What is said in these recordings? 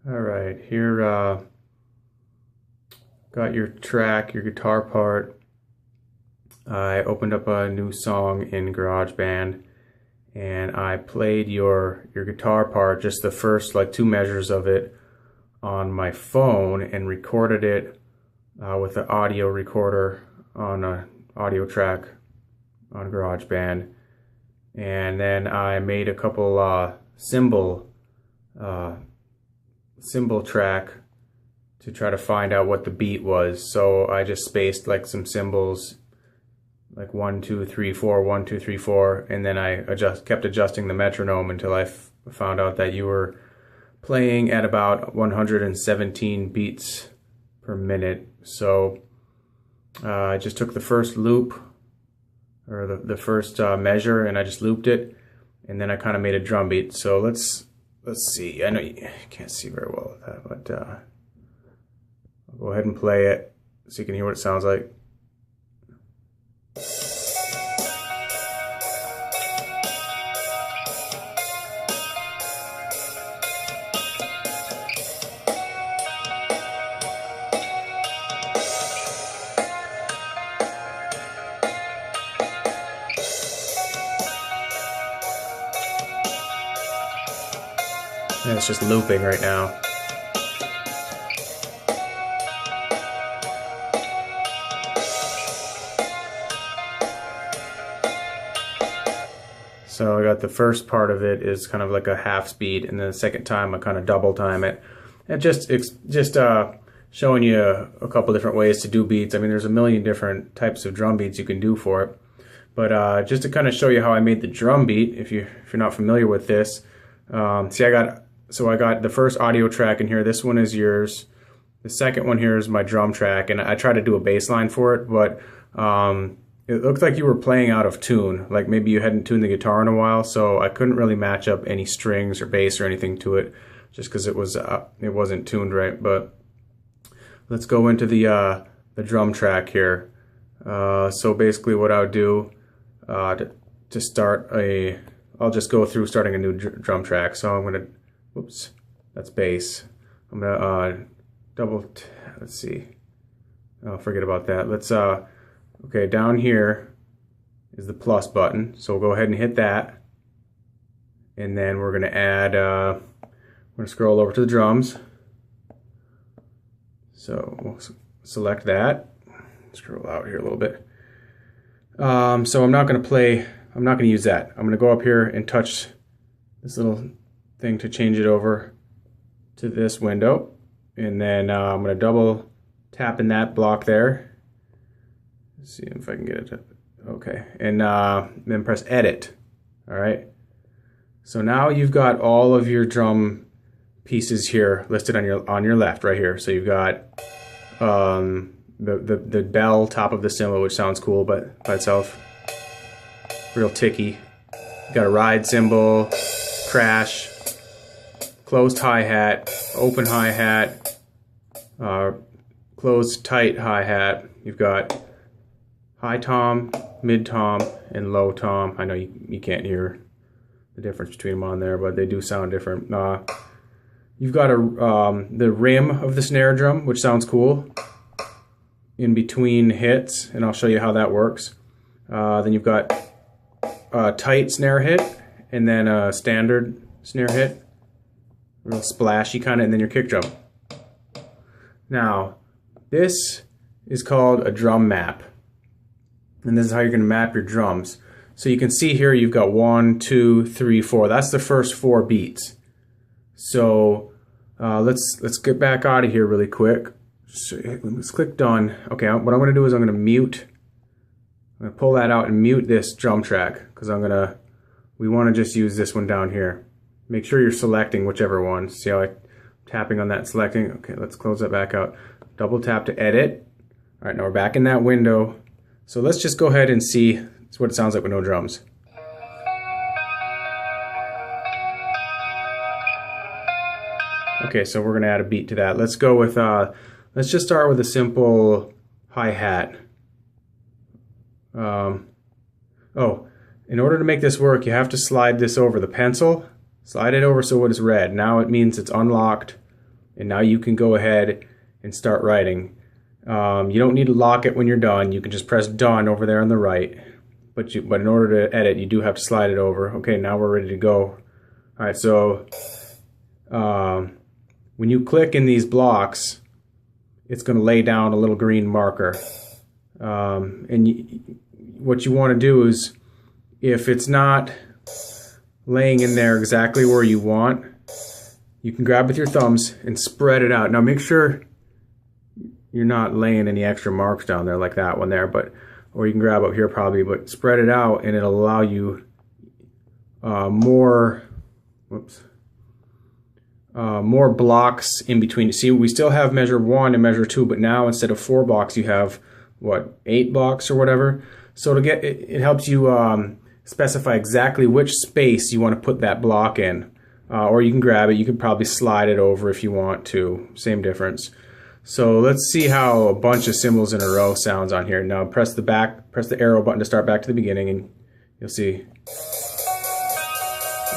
All right, here, got your track, your guitar part. I opened up a new song in GarageBand and I played your guitar part, just the first like 2 measures of it, on my phone and recorded it with an audio recorder on an audio track on GarageBand. And then I made a couple cymbal track to try to find out what the beat was. So I just spaced like some cymbals, like 1 2 3 4 1 2 3 4, and then I kept adjusting the metronome until I found out that you were playing at about 117 beats per minute. So I just took the first loop, or the first measure, and I just looped it, and then I kind of made a drum beat. So let's see. I know you can't see very well with that, but I'll go ahead and play it so you can hear what it sounds like. And it's just looping right now. So I got the first part of it is kind of like a half speed, and then the second time I kind of double time it. And just showing you a couple different ways to do beats. I mean, there's a million different types of drum beats you can do for it. But just to kind of show you how I made the drum beat, if you're not familiar with this, see, I got the first audio track in here. This one is yours. The second one here is my drum track, and I tried to do a bass line for it, but it looked like you were playing out of tune, like maybe you hadn't tuned the guitar in a while, so I couldn't really match up any strings or bass or anything to it, just because it wasn't tuned right. But let's go into the drum track here. So basically, what I would do to start I'll just go through starting a new drum track. So I'm gonna, whoops, that's bass. I'm gonna let's see. Oh, forget about that. Let's okay, down here is the plus button. So we'll go ahead and hit that. And then we're gonna add, we're gonna scroll over to the drums. So we'll select that. Scroll out here a little bit. So I'm not gonna use that. I'm gonna go up here and touch this little thing to change it over to this window. And then I'm gonna double tap in that block there. Let's see if I can get it to, okay. And then press edit. All right. So now you've got all of your drum pieces here listed on your left right here. So you've got the bell top of the cymbal, which sounds cool but by itself. Real ticky. You got a ride cymbal, crash, closed hi-hat, open hi-hat, closed tight hi-hat. You've got high tom, mid tom, and low tom. I know you can't hear the difference between them on there, but they do sound different. You've got the rim of the snare drum, which sounds cool, in between hits, and I'll show you how that works. Then you've got a tight snare hit, and then a standard snare hit, real splashy kind of, and then your kick drum. Now, this is called a drum map, and this is how you're going to map your drums. So you can see here you've got 1 2 3 4. That's the first 4 beats. So let's get back out of here really quick. So let's click done. Okay, what I'm going to do is I'm going to mute. I'm going to pull that out and mute this drum track, because we want to just use this one down here. Make sure you're selecting whichever one. See how I'm tapping on that, selecting. Okay, let's close that back out. Double tap to edit. All right, now we're back in that window. So let's just go ahead and see what it sounds like with no drums. Okay, so we're going to add a beat to that. Let's go with, let's just start with a simple hi-hat. Oh, in order to make this work, you have to slide this over the pencil. Slide it over so it is red. Now it means it's unlocked And now you can go ahead and start writing. You don't need to lock it when you're done. You can just press done over there on the right. But in order to edit, you do have to slide it over. Okay, now we're ready to go. All right, so when you click in these blocks, it's going to lay down a little green marker. What you want to do is, if it's not laying in there exactly where you want, you can grab with your thumbs and spread it out. Now make sure you're not laying any extra marks down there like that one there, or you can grab up here probably, but spread it out and it'll allow you more blocks in between. See, we still have measure 1 and measure 2, but now instead of 4 blocks you have what, 8 blocks or whatever. So to get it helps you specify exactly which space you want to put that block in, or you can grab it. You can probably slide it over if you want to. Same difference. So let's see how a bunch of cymbals in a row sounds on here. Now press the arrow button to start back to the beginning, and you'll see.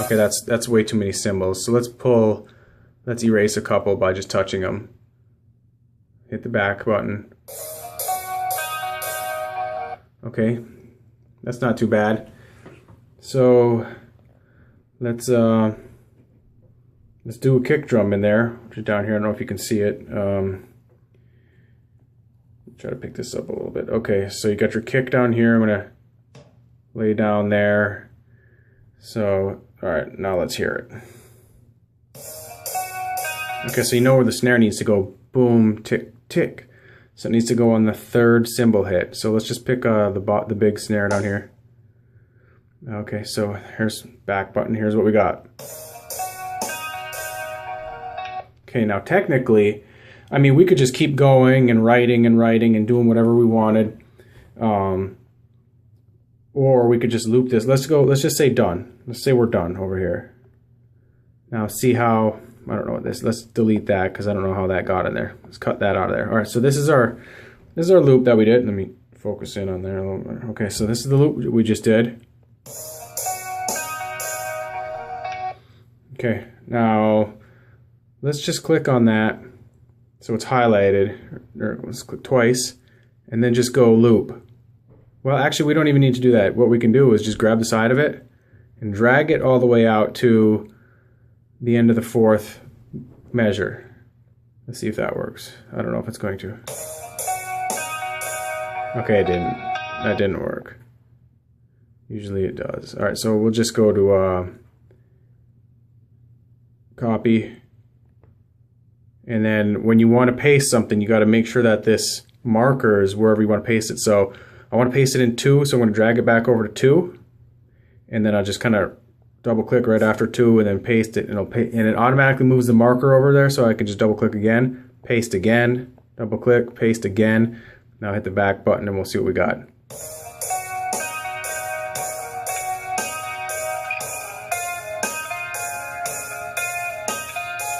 Okay, that's way too many cymbals. So let's erase a couple by just touching them. Hit the back button. Okay, that's not too bad. So let's do a kick drum in there, which is down here. I don't know if you can see it. Try to pick this up a little bit. Okay, so you got your kick down here. I'm gonna lay down there. So, all right, now let's hear it. Okay, so you know where the snare needs to go. Boom, tick, tick. So it needs to go on the 3rd cymbal hit. So let's just pick the big snare down here. Okay, so here's back button. Here's what we got. Okay, now technically, I mean, we could just keep going and writing and doing whatever we wanted. Or we could just loop this. Let's just say done. Let's say we're done over here. Now see how, I don't know what this, let's delete that because I don't know how that got in there. Let's cut that out of there. All right, so this is our loop that we did. Let me focus in on there a little bit. Okay, so this is the loop we just did. Okay, now let's just click on that so it's highlighted, or let's click twice, and then just go loop. Well, actually, we don't even need to do that. What we can do is just grab the side of it and drag it all the way out to the end of the 4th measure. Let's see if that works. I don't know if it's going to. Okay, it didn't. That didn't work. Usually it does. All right, so we'll just go to copy. And then when you want to paste something, you got to make sure that this marker is wherever you want to paste it. So I want to paste it in 2, so I'm going to drag it back over to 2. And then I'll just kind of double click right after 2 and then paste it. And it automatically moves the marker over there, so I can just double click again, paste again, double click, paste again. Now hit the back button and we'll see what we got.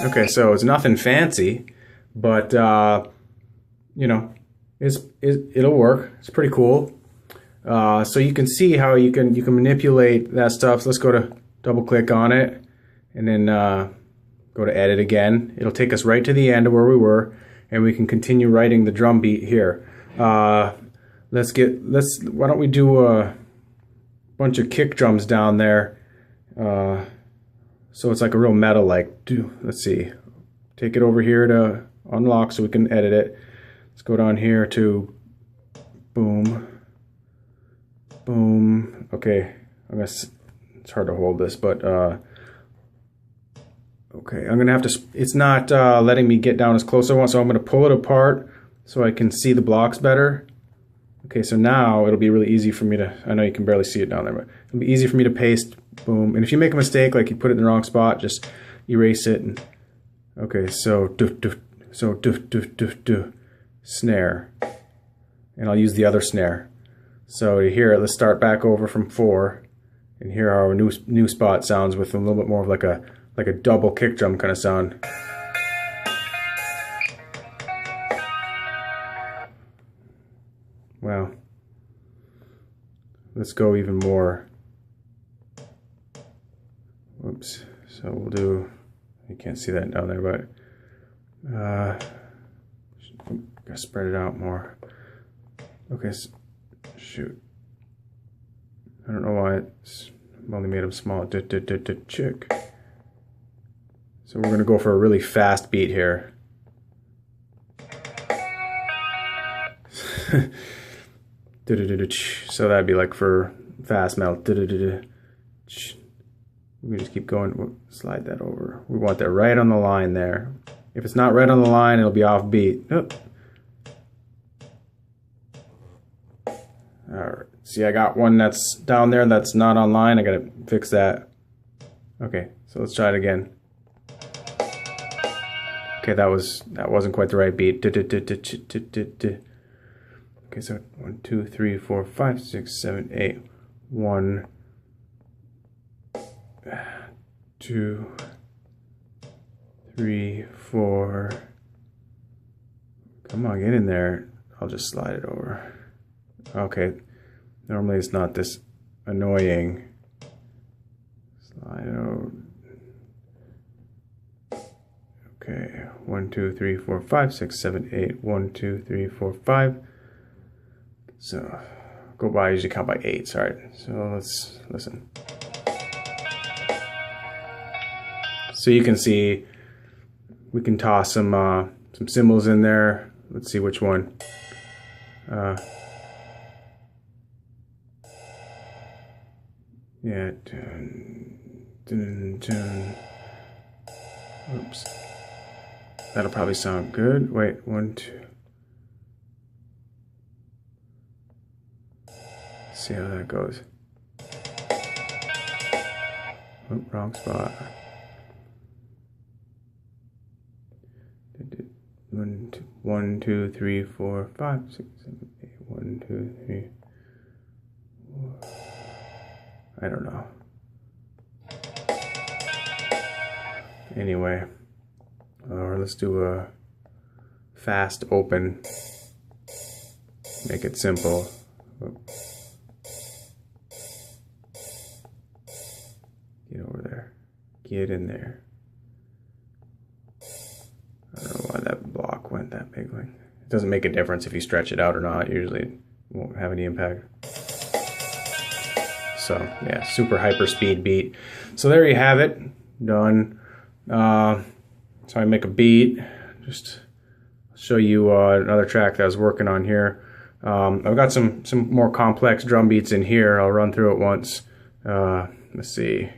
Okay, so it's nothing fancy, but you know, it'll work. It's pretty cool. So you can see how you can manipulate that stuff. So let's go to double click on it, and then go to edit again. It'll take us right to the end of where we were, and we can continue writing the drum beat here. Why don't we do a bunch of kick drums down there? So it's like a real metal, let's see, take it over here to unlock so we can edit it. Let's go down here to boom, boom. Okay, it's hard to hold this, but okay, I'm gonna have to, it's not letting me get down as close as I want, so I'm gonna pull it apart so I can see the blocks better. Okay, so now it'll be really easy for me to, I know you can barely see it down there, but it'll be easy for me to paste, boom. And if you make a mistake, like you put it in the wrong spot, just erase it. And okay, so snare. And I'll use the other snare. So here, let's start back over from 4. And here our new spot sounds with a little bit more of like a double kick drum kind of sound. Wow. Let's go even more. Oops. So we'll do, you can't see that down there, but Gotta spread it out more. Okay, shoot. I don't know why I've only made them small. Check. So we're gonna go for a really fast beat here. So that'd be like for fast metal. We just keep going. We'll slide that over. We want that right on the line there. If it's not right on the line, it'll be off beat. Oh. Alright, see I got one that's down there that's not online. I gotta fix that. Okay, so let's try it again. Okay, that wasn't quite the right beat. Okay, so 1, 2, 3, 4, 5, 6, 7, 8. 1, 2, 3, 4. Come on, get in there. I'll just slide it over. Okay, normally it's not this annoying. Slide it over. Okay, 1, 2, 3, 4, 5, 6, 7, 8. 1, 2, 3, 4, 5. So go by, I usually count by 8s. All right, so let's listen. So you can see we can toss some cymbals in there. Let's see which one. Yeah. Oops. That'll probably sound good. Wait, 1, 2. See how that goes. Oh, wrong spot. 1, 2, 3, 4, 5, 6, 7, 8. 1, 2, 3, 4. I don't know. Anyway, let's do a fast open. Make it simple. Get over there. Get in there. I don't know why that block went that big. Like, it doesn't make a difference if you stretch it out or not. Usually it won't have any impact. So yeah, super hyper speed beat. So there you have it. Done. So I make a beat. Just show you another track that I was working on here. I've got some more complex drum beats in here. I'll run through it once. Let's see.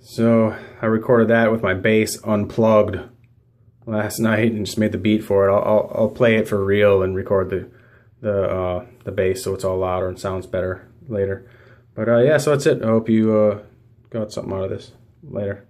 So I recorded that with my bass unplugged last night and just made the beat for it. I'll play it for real and record the bass so it's all louder and sounds better later. But yeah, so that's it. I hope you got something out of this. Later.